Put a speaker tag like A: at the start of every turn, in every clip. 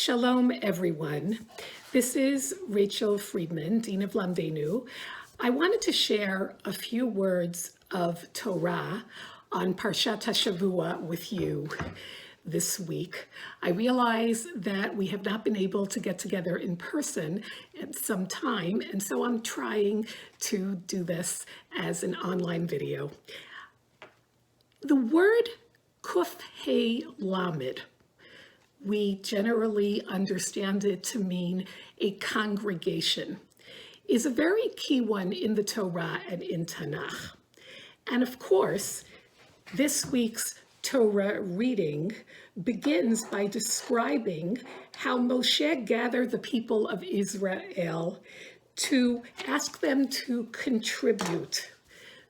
A: Shalom, everyone. This is Rachel Friedman, Dean of Lamdenu. I wanted to share a few words of Torah on Parshat HaShavua with you this week. I realize that we have not been able to get together in person at some time, and so I'm trying to do this as an online video. The word Kuf He Lamed, we generally understand it to mean a congregation, is a very key one in the Torah and in Tanakh. And of course, this week's Torah reading begins by describing how Moshe gathered the people of Israel to ask them to contribute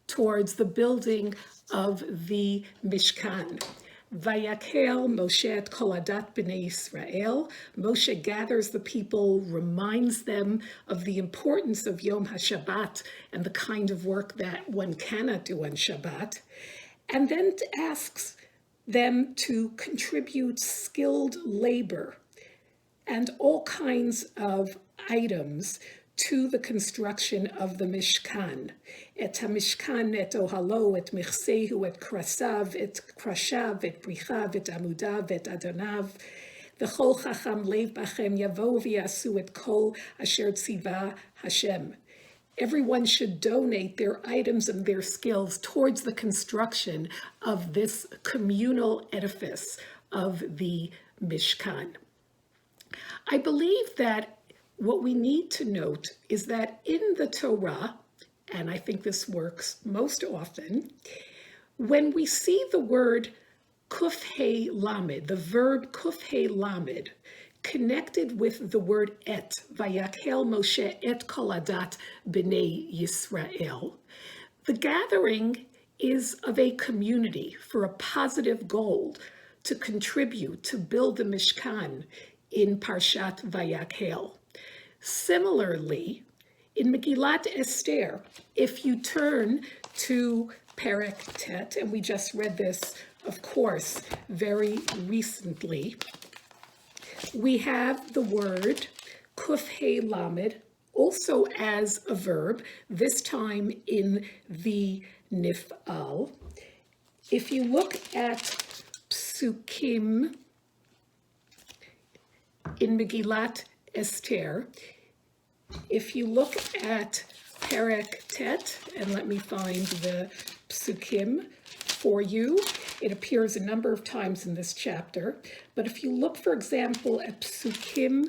A: towards the building of the Mishkan. VaYakhel Moshe et kol adat b'nei Yisrael. Moshe gathers the people, reminds them of the importance of Yom HaShabbat and the kind of work that one cannot do on Shabbat, and then asks them to contribute skilled labor and all kinds of items to the construction of the Mishkan. Et HaMishkan, et Ohalo, et Michsehu, et Krasav, et Krashav, et Brichav, et Amudav, et Adonav. V'chol Chacham Lev Bachem Yavo v'yasu et kol asher tziva Hashem. Everyone should donate their items and their skills towards the construction of this communal edifice of the Mishkan. I believe that what we need to note is that in the Torah, and I think this works most often, when we see the word Kuf He Lamed, the verb Kuf He Lamed, connected with the word et, VaYakhel Moshe et kol adat b'nei Yisrael, the gathering is of a community for a positive goal to contribute to build the Mishkan in Parshat VaYakhel. Similarly, in Megillat Esther, if you turn to Perek Tet, and we just read this, of course, very recently, we have the word Kuf He Lamed also as a verb, this time in the Nif'al. If you look at Psukim in Megillat Esther, if you look at Perek Tet, and let me find the Psukim for you, it appears a number of times in this chapter, but if you look, for example, at Psukim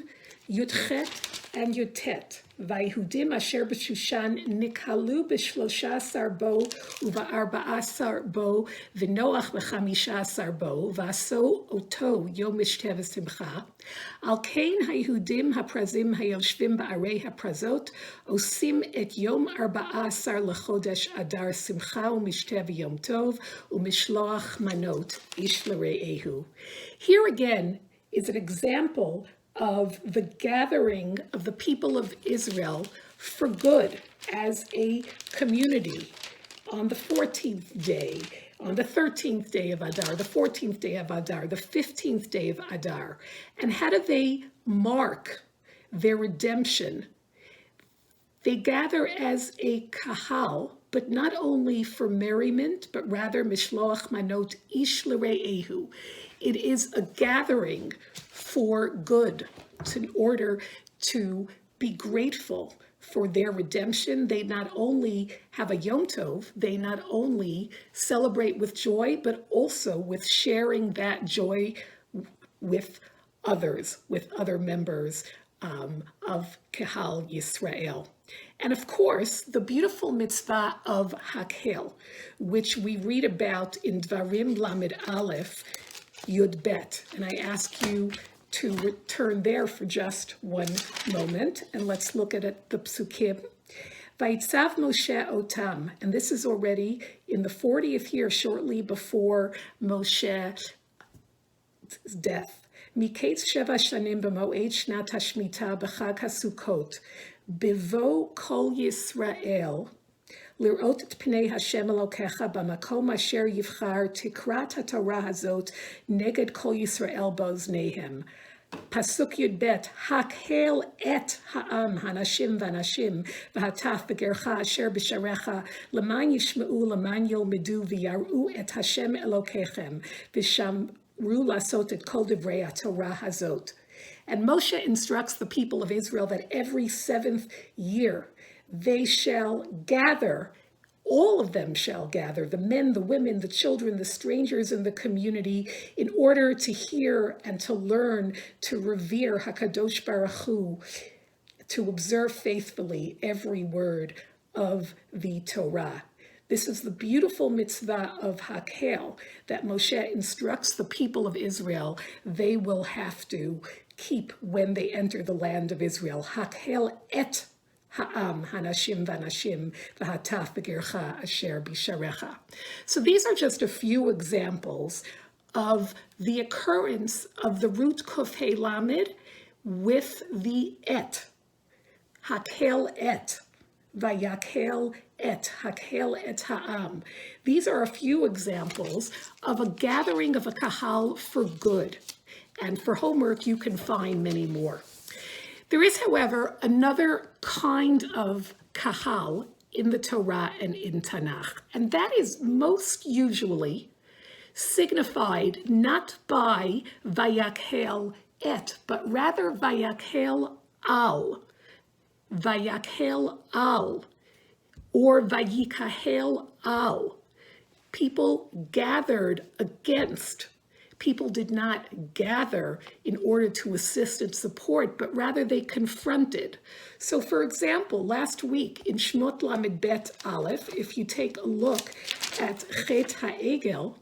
A: Yudchet and Yutet, Vayhudim asher b'Shushan nikhalu b'13 bo וב-14 bo v'Noach ב-15 bo v'aso oto yom mishteh v'simcha al kein haYehudim haprazim hayoshvim ba'arei haprazot osim et yom 14 lechodesh adar simcha u'mishteh v'yom tov u'mishloach manot ish l're'ehu. Here again is an example of the gathering of the people of Israel for good as a community on the 14th day, on the 13th day of Adar, the 14th day of Adar, the 15th day of Adar. And how do they mark their redemption? They gather as a kahal, but not only for merriment, but rather mishloach manot ish l're'ehu. It is a gathering for good, in order to be grateful for their redemption. They not only have a Yom Tov, they not only celebrate with joy, but also with sharing that joy with others, with other members of Kahal Yisrael. And of course, the beautiful mitzvah of Hakhel, which we read about in Dvarim Lamed Aleph, Yud Bet. And I ask you to return there for just one moment, and let's look at it, the Psukim. Vayitzav Moshe Otam, and this is already in the 40th year, shortly before Moshe's death. Miketz Sheva Shanim b'moed Shnat HaShmita b'Chag HaSukkot, Bivo Kol Yisrael, לראות את פני השם אלוקיך במקום אשר יבחר תקרא את התורה הזאת נגד כל ישראל באוזניהם. Pasuk Yud Bet, Hakhel et ha'am hanashim v'anashim v'hataf b'gercha asher b'sharecha l'man yishma'u l'man yilmedu v'yaru et Hashem Elokechem v'shamru lasot et kol divrei Torah hazot. And Moshe instructs the people of Israel that every 7th year they shall gather, all of them shall gather, the men, the women, the children, the strangers in the community, in order to hear and to learn, to revere HaKadosh Baruch Hu, to observe faithfully every word of the Torah. This is the beautiful mitzvah of Hakhel that Moshe instructs the people of Israel they will have to keep when they enter the land of Israel. Hakhel et ha'am hanashim v'anashim v'hataf b'gercha asher b'sharecha. So these are just a few examples of the occurrence of the root kuf he lamed with the et. Hakhel et, VaYakhel et, Hakhel et ha'am. These are a few examples of a gathering of a kahal for good. And for homework, you can find many more. There is, however, another kind of kahal in the Torah and in Tanakh, and that is most usually signified not by VaYakhel et, but rather VaYakhel al, or Vayikahel al. People gathered against. People did not gather in order to assist and support, but rather they confronted. So for example, last week in Shmot Lamed Bet Aleph, if you take a look at Chet HaEgel,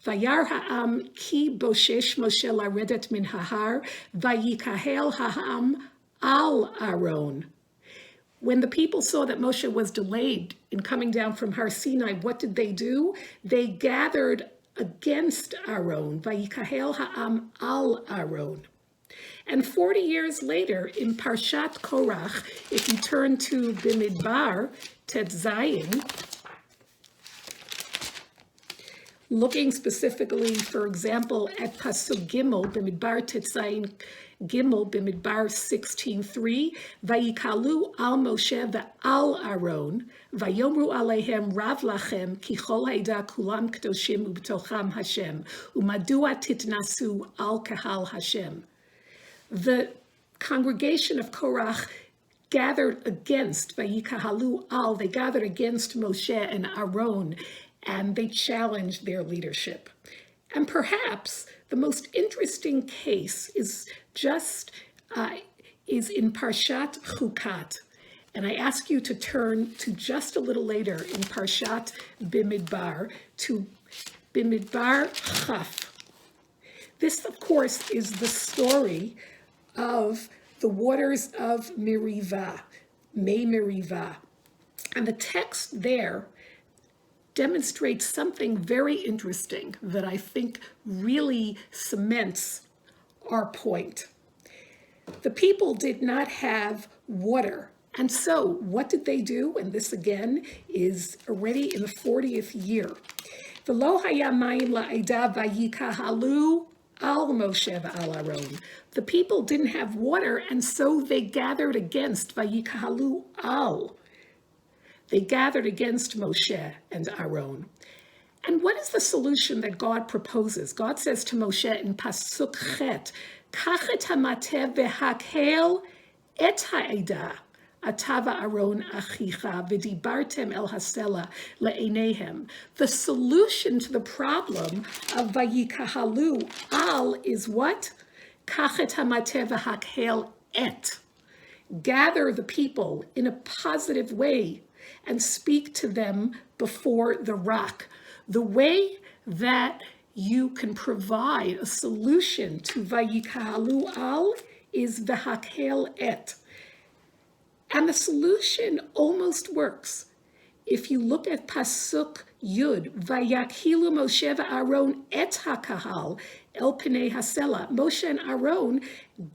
A: Vayar ha'am ki boshesh Moshe laredet min hahar, vayikahel ha'am al Aaron. When the people saw that Moshe was delayed in coming down from Har Sinai, what did they do? They gathered against Aaron, Vayikahel ha'am al Aaron. And 40 years later, in Parshat Korach, if you turn to Bimidbar, Tet Zayin, looking specifically, for example, at Pasuk Gimel, Bimidbar Tet Zayin Gimel, Bimidbar 16:3, Vayikalu al Moshe ve'al Aaron, Vayomru aleihem Rav lachem, ki chol ha'eda kulam k'doshim u'b'tocham Hashem, u'madua titnasu al kahal Hashem. The congregation of Korach gathered against Vayikahalu al, they gathered against Moshe and Aaron, and they challenged their leadership. And perhaps the most interesting case is in Parshat Chukat. And I ask you to turn to just a little later in Parshat Bimidbar to Bimidbar Chaf. This, of course, is the story of the waters of Merivah, Mei Merivah. And the text there demonstrates something very interesting that I think really cements our point. The people did not have water. And so what did they do? And this again is already in the 40th year. V'lo haya mayim la'eda vayikahalu al Moshe v'al Aaron. The people didn't have water, and so they gathered against Vayikahalu al. They gathered against Moshe and Aaron. And what is the solution that God proposes? God says to Moshe in Pasuk Chet, Kach et hamateh v'hakhel et ha'eda, atava Aaron achicha, v'dibartem el hasela le'eneihem. The solution to the problem of Vayikahalu al is what? Kach et hamateh v'hakhel et. Gather the people in a positive way and speak to them before the rock. The way that you can provide a solution to Vayikahalu al is v'hakhel et. And the solution almost works. If you look at Pasuk Yud, Vayakhilu Moshe v'Aaron et hakahal el pnei hasela. Moshe and Aaron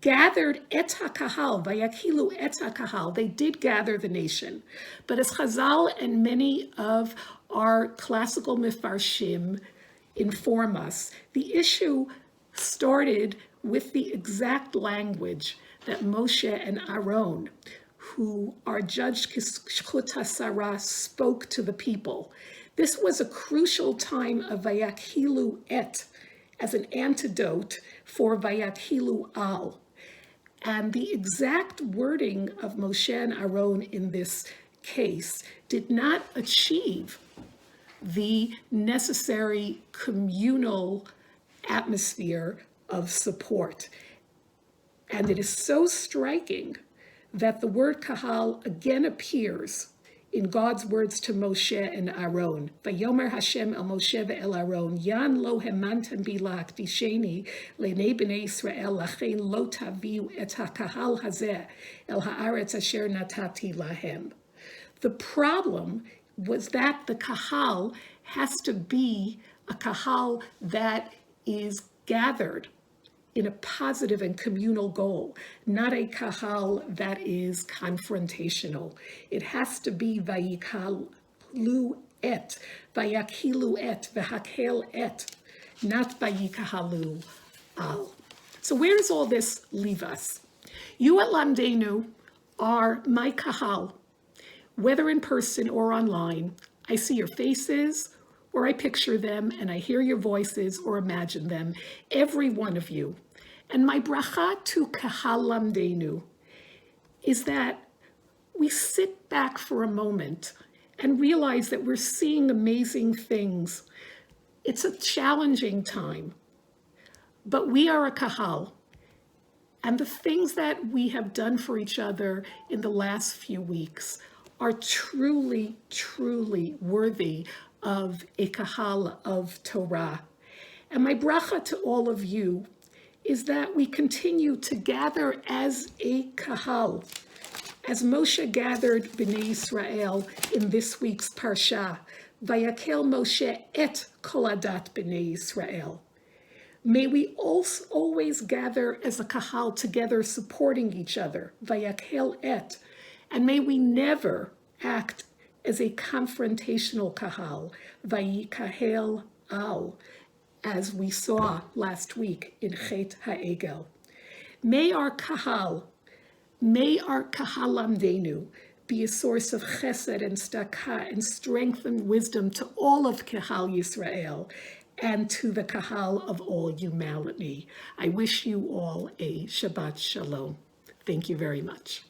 A: gathered et hakahal, Vayakhilu et hakahal. They did gather the nation. But as Chazal and many of our classical mifarshim inform us, the issue started with the exact language that Moshe and Aaron, who are judged Kishchut HaSarah, spoke to the people. This was a crucial time of VaYakhelu et, as an antidote for VaYakhelu al. And the exact wording of Moshe and Aaron in this case did not achieve the necessary communal atmosphere of support. And it is so striking that the word kahal again appears in God's words to Moshe and Aaron. Vayomer Hashem el Moshe ve'el Aaron, Yan lo hemantem bi la'akdisheni le'nei b'nei Yisrael, lachein lo taviu et ha'kahal hazeh el ha'aretz asher natati lahem. The problem was that the kahal has to be a kahal that is gathered in a positive and communal goal, not a kahal that is confrontational. It has to be VaYakhelu et, VaYakhel et, not VaYakhelu al. So where does all this leave us? You at Lamdeinu are my kahal. Whether in person or online, I see your faces, or I picture them, and I hear your voices or imagine them, every one of you. And my bracha to Kahal Lamdeinu is that we sit back for a moment and realize that we're seeing amazing things. It's a challenging time, but we are a Kahal. And the things that we have done for each other in the last few weeks are truly, truly worthy of a kahal of Torah. And my bracha to all of you is that we continue to gather as a kahal, as Moshe gathered Bnei Israel in this week's parsha, VaYakhel Moshe et kol adat Bnei Israel. May we also always gather as a kahal together, supporting each other, VaYakhel et, and may we never act as a confrontational kahal, VaYakhel al, as we saw last week in Chet HaEgel. May our kahal Lamdeinu be a source of chesed and tzedakah and strength and wisdom to all of Kahal Yisrael and to the kahal of all humanity. I wish you all a Shabbat Shalom. Thank you very much.